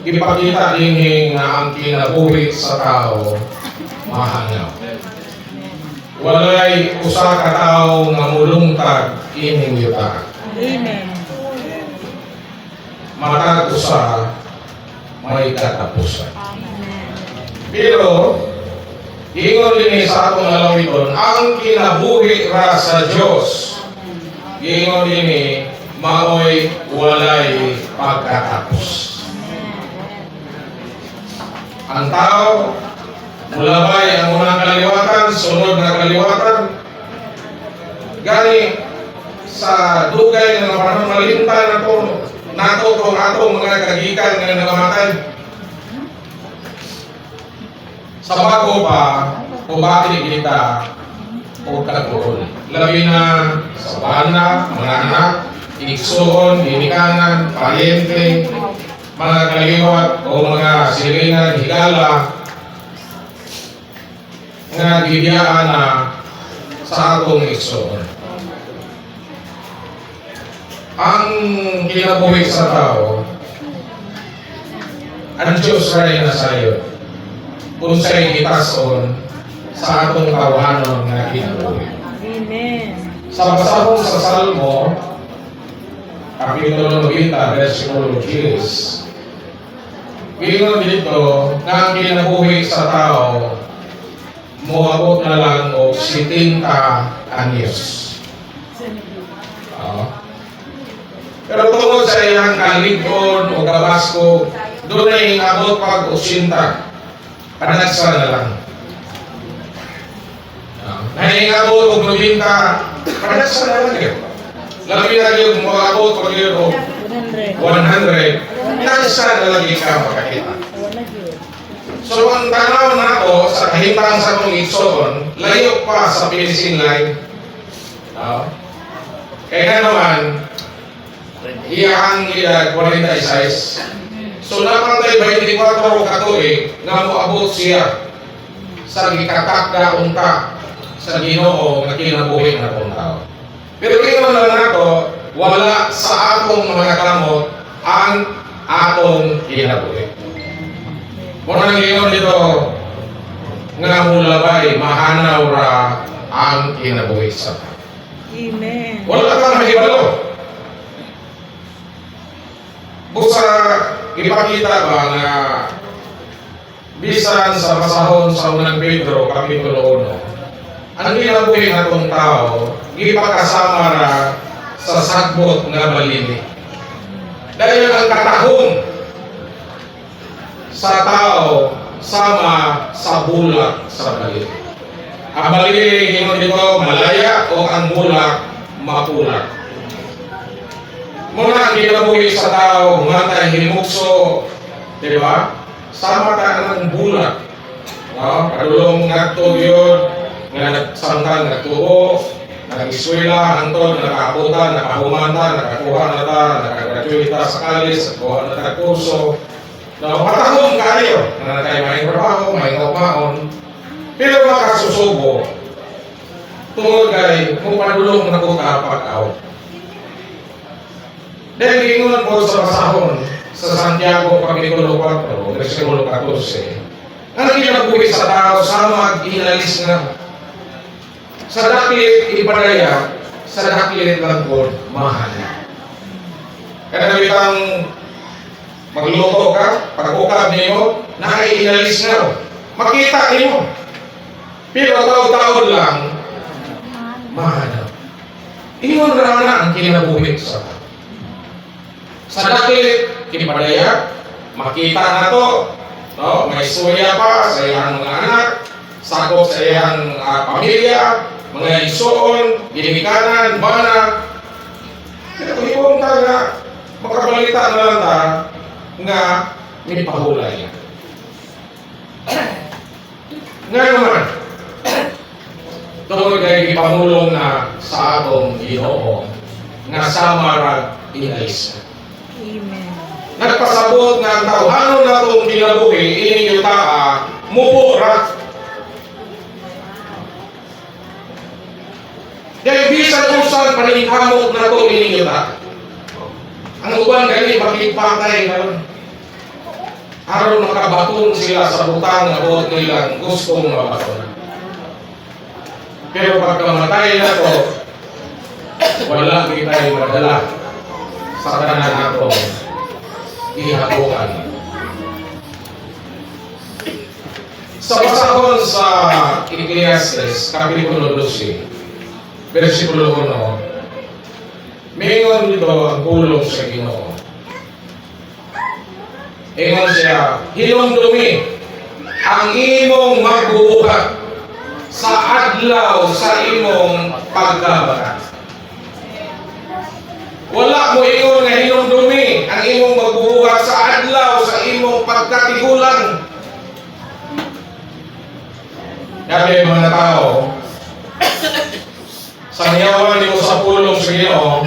Ipakita din nga ang kinabuhi sa tao mahangyaw. Walay usa ka tawo nga mulungtag ining yuta. Amen. Matag usa may katapusan. Amen. Pero ingon din sa atong lalawiton ang kinabuhi ra sa Dios. Ingon din maoy walay pagkatapos. Ang tao mulabay ang unang kaliwatan, sunod na kaliwatan. Gani sa dugay nga panahon malimtan nato kung atong mga kagikan nga nagamatay. Sa bago pa, pubati kita o tagpuon. Labi na sa bana, mga anak, iksuon, inikanan, pariente, mga kaliwat o mga siringan, higala, nga gibiyaan na sa atong iksuon. Ang kinabuhi sa tao, ang Diyos ray na sayo, kung siya'y itason sa atong kawanon nga kinabuhi. Amen. Sa basahon sa Salmo, Kapitulo 90, versikulo 10, ingon dito nga ang kinabuhi sa tao moabot na lang o 70 anyos. Pero tungkol sa iyang kaligton o gabasko, doon ay abot pag 80. Panagsa na lang. Naingabot o 90, panagsa na lang yun. Labi na yung moabot pag yun o 100, panagsa na lang yung makakita. So ang tanaw na to sa kahintang sa itong igsoon, layo pa sa finishing line. Kaya naman, iyang edad 46. So napantay 24 katuig nga moabot siya sa gikatak unta sa Ginoo nga kinabuhi na itong tao. Pero ingon lang nato, wala sa atong mga kamot ang atong kinabuhi. Muna nang ingon dito nga mulabay mahanaw ra ang kinabuhi sa tao. Amen. Wala kang mahibalo. Busa ipakita ba nga bisan sa pasahon sa unang Pedro Kapitulo 1, ang kinabuhi na itong tao ipakasama ra sa sagbot nga balili. Dahil ang katahong sa tao sama sa bulak sa balili. Ang balili hingon dito malaya o ang bulak mapulak. Muna ang kinabuhi sa tao, humatay hinimukso, di ba? Sama ka ng bulak. Kadulong nagtog yun, nga nagsangkan, nagtuo, nag-iswela, hantod, nakaabutan, nakahumanta, nakakuha na ta, nakagraduate sa kalis, nakakuha na ta kurso. Patahong kayo, na tayo may trabaho, may kapaon, pero makasusubo, tungod kay kung padulong na ko kapag-out. Dahil gingon po sa pasahon sa Santiago Kapitulo 4, versikulo 14, ang kinabuhi sa tao sama inalis nga sa daklit ipadaya, sa daklit lang po mahal. Kaya bitang magluto ka, pag-ukab niyo, nakaiinalis nga. Makita niyo. Pero taon-taon lang, mahal. Ingon na ang kinabuhi sa tao. Sa daklit, kinipadaya, makita na to, no? May istorya pa sa iyang mga anak, sakop sa iyang pamilya, mga igsoon, ginikanan, bana. Kaya kung ibong taga, makabalita na lang ta, nga may pahulay. Nga naman, tungkol kay ipamulong na sa atong Ginoo, nga samara inalis. Amen. Nagpasabot nga ang tawhanon na itong kinabuhi, ining yutaa, mupo ra. Dahil bisan usan paningkamot na itong ining yutaa. Ang uban gali makipatay karon. Aron makabaton sila sa butang nga buot nilang gustong mabaton. Pero pagkamatay na to, wala kita madala sa tanan atong ihabukan. Sa basahon sa Ecclesiastes, Kapitulo 12, versikulo 1, mayroon dito ang pulong sa Ginoo. Ingon siya, hinumdumi ang imong magbubuhat sa adlaw sa imong pagkabata. Wala mo ingon nga hinumdumi ang imong magbubuhat sa adlaw sa imong pagkatigulang. Sabi mga tao, sa niyawan mo sa pulong sa Ginoo,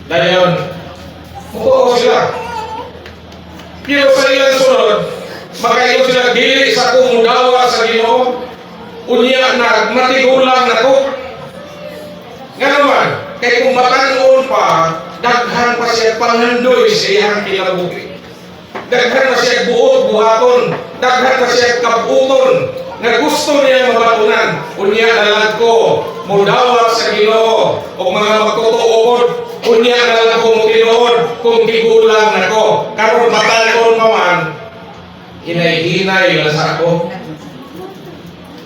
dayon, mutuo sila. Pero sa ilang sunod, makaingon sila, dili sa kumudawa sa Ginoo, unya na matigulang na ko. Nga naman, kay kung matanon pa, daghan pa siya panghandoy sa iyang kinabuhi. Daghan pa siya buot-buhaton, daghan pa siya kabuton, na gusto niya mabatunan. Unya nalang ko, mudawat sa Ginoo, o mga magtutuod, unya nalang ko mo tinuod, kung tigulang na ko. Karon matanon pa man, hinay-hinay lang sa ako.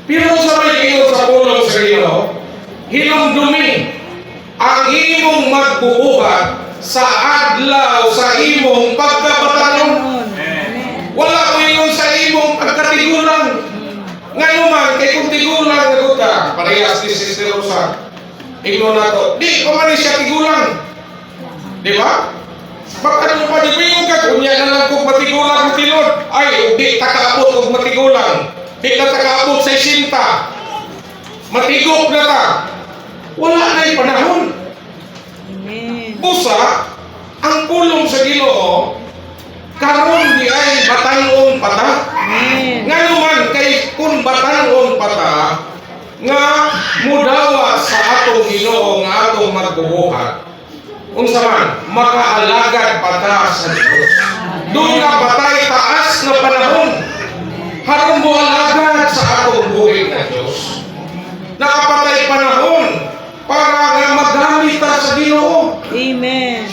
Pero sa may ingon sa pulong sa Ginoo, hinumdumi ang imong magbubuhat sa adlaw sa imong pagkabatanon. Wala ko ingon sa imong pagkatigulang. Nga naman, kay kung tigulang na ka, parehas ni Sister Rosa, ingon na to, di pa man siya tigulang. Di ba? Bakit mo pa di ka, kunya na lang kung matigulang mo tinod. Ay, di takaabot kung matigulang. Di na takaabot sa isinta. Matigok na ta. Wala na'y panahon. Amen. Busa, ang pulong sa Ginoo, karon di ay batanon pata. Amen. Nga naman, kay kung batanon pata, nga mudawa sa atong Ginoo nga atong magbubuhat, unsa man, makaalagad pata sa Dios. Doon nga batay taas na panahon, harong mo alagad sa atong buhay na Diyos. Nakapatay panahon para nga magamit ta sa Ginoo. Amen.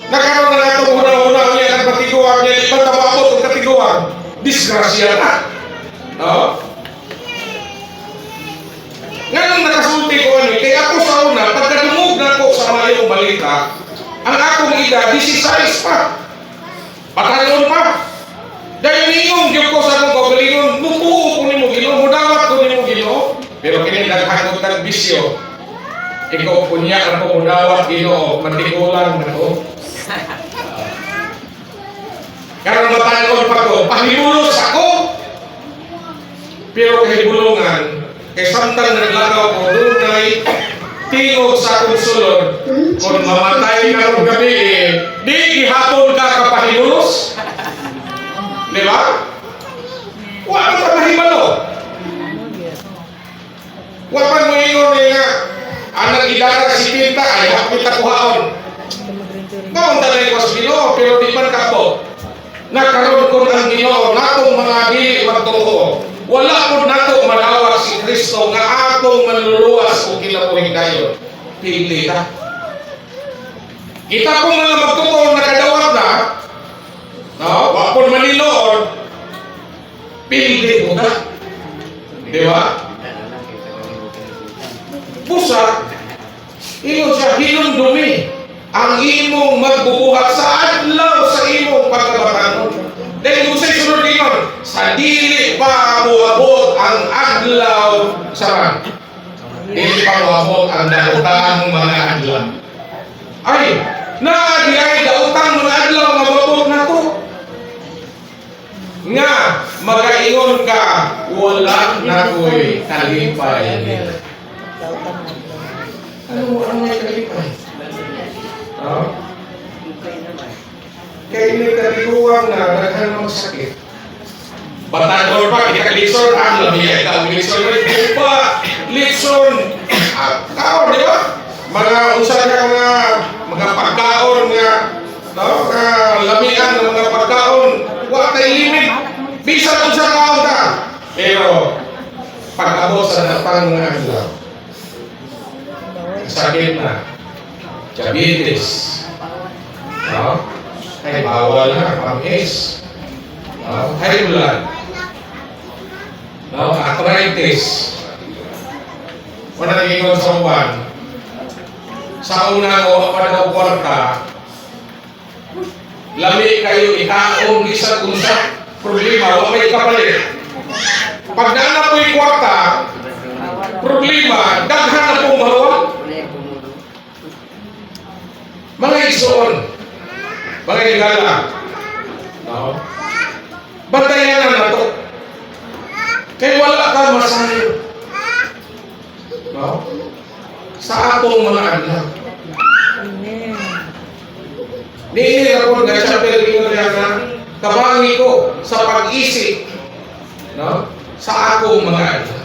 Nagkaroon na nato una-una niya ang katiguan niya, di ba tababot ang katiguan? Disgrasya na. No? Ngayon nakasulti ko ano, kaya ako sa una, pagkadumog na ko sa mayong balita, ang akong edad, 16 pa. Patayon pa. Dahil niyong Diyos ko sa akong kagalingon, mutuo ko ni mo Ginoo, mudawat ko ni mo Ginoo. Pero kinindaghan ko tag bisyo. Ikaw punya ako mudawat Ginoo, matigulang na ko. Karon matayon pa ko, pahimulos ako. Pero kahibulungan, kay samtang naglakaw ko, doon ay tingog sa akong sulod, kung mamatay ka ng gabi, di gihapon ka kapahimulos. Di ba? Wala ka mahimalo. Wala mo ingon nga, anang idara si Pinta, ay hapit akuhaon. Kaon talay ko sa Ginoo, pero di man kapot. Nakaroon ko ng Ginoo, natong mga dili magtuo. Wala po nato manawa si Kristo nga atong manluluwas o kinabuhi kayo. Pili ka. Kita po mga magtuto nakadawat na, no? Wapon maninood, pili mo ka. Di ba? Busa, ingon siya, hinumdumi ang imong magbubuhat sa adlaw sa imong pagkabatanon. Dahil kung sa'y sunod ingon, sa dili pa muabot ang adlaw sa man. Dili pa muabot ang dautang mga adlaw. Ay, di ay dautang mga adlaw nga mabot na to. Nga, magaingon ka, wala na ko'y kalipay nila. Ano ang may kalipay? Kaya may katiguang na naghan ng sakit. Batagor pa, kita litson, lamiyay ka, litson, pa, litson, tao, di ba? Mga usaha ka mga mga pagkaon nga, no, nga lamian ng mga pagkaon, wa tay limit. Bisan kung sa kaon ka. Pero, pag-abot sa natang nga adlaw, sakit na, diabetes, no? Ay bawal na, pang-is, no? High blood, no? Arthritis, wala naging sa uban. Sa una ko, panaw kwarta, lami kayo itaong isa kung sa problema, wala may kapalit. Pag naanap mo yung kwarta, problema, daghan na pong mahawag. Mga isuon, mga igala, no? Bantayan na to. Kaya wala ka masayo. No? Sa atong mga anak. Amen. Niinit ako na siya pero na kabangi ko sa pag-isip, no? Sa akong mga anak.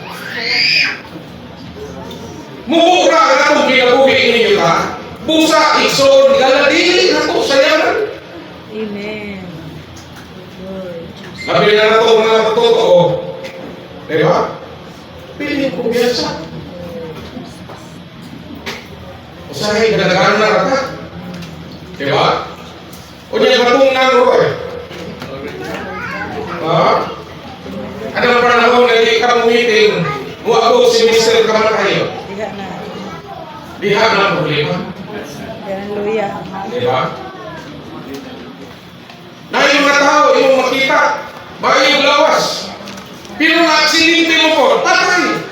Mumura ka na kung kinabuhi ninyo ka, busa, ison, galadili na to, sayanan. Amen. Lord Jesus. Sabi na na to mga totoo. Diba? Piling ko biyasa. Usahay, ganagaran na rata. Diba? O niya batong naro eh. Ha? Ano na panahon na hindi ka meeting, muabot si Mr. Kamatayo. Diha na. Diha na problema. Hallelujah. Diba? Na yung mga tao, yung makita, baka yung lawas. Pero na aksidente mo po, patay.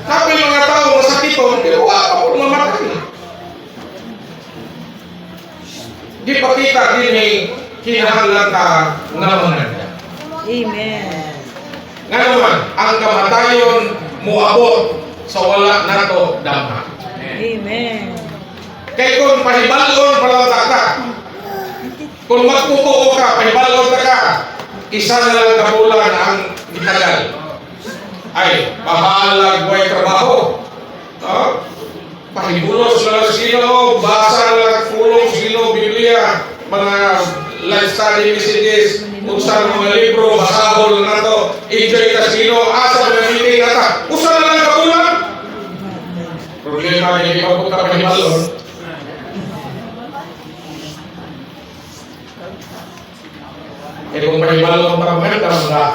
Kapag yung mga tao masakiton, pero wala pa po mamatay. Di pa kita din ay kinahanglan ka nga mga Amen. nga naman, ang kamatayon muabot sa wala na to damha. Amen. Kaya kung pahibalon palang ka, kung magputuo ka, pahibalon ka, isa na lang kabulan ang itagal. Ay, pahalag buhay trabaho. Pahibulos lang sino, basa lang pulong sino, Biblia, mga life study messages, usan mga libro, basahol na to, enjoy ka sino, asa na meeting na ta, usan na lang kabulan. Problema niya, ikaw ka pahibalon. Kaya kung pahibalon ang paramahal, karang ka.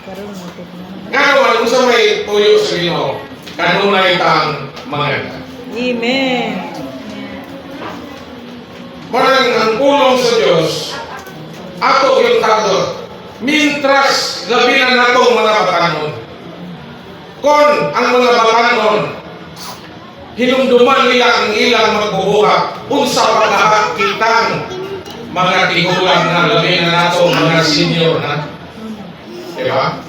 Karon mo tignan. Nga naman, kung sa may tuyo sa Ginoo, kanunay tang mga Amen. Marang ang pulong sa Diyos, ato yung tagdo, mintras labi na natong mga batanon. Kon ang mga batanon, hinumduman nila ang ilang magbubuhat, unsa pagkakitang mga tigulang na labi na natong mga senior na. Diba?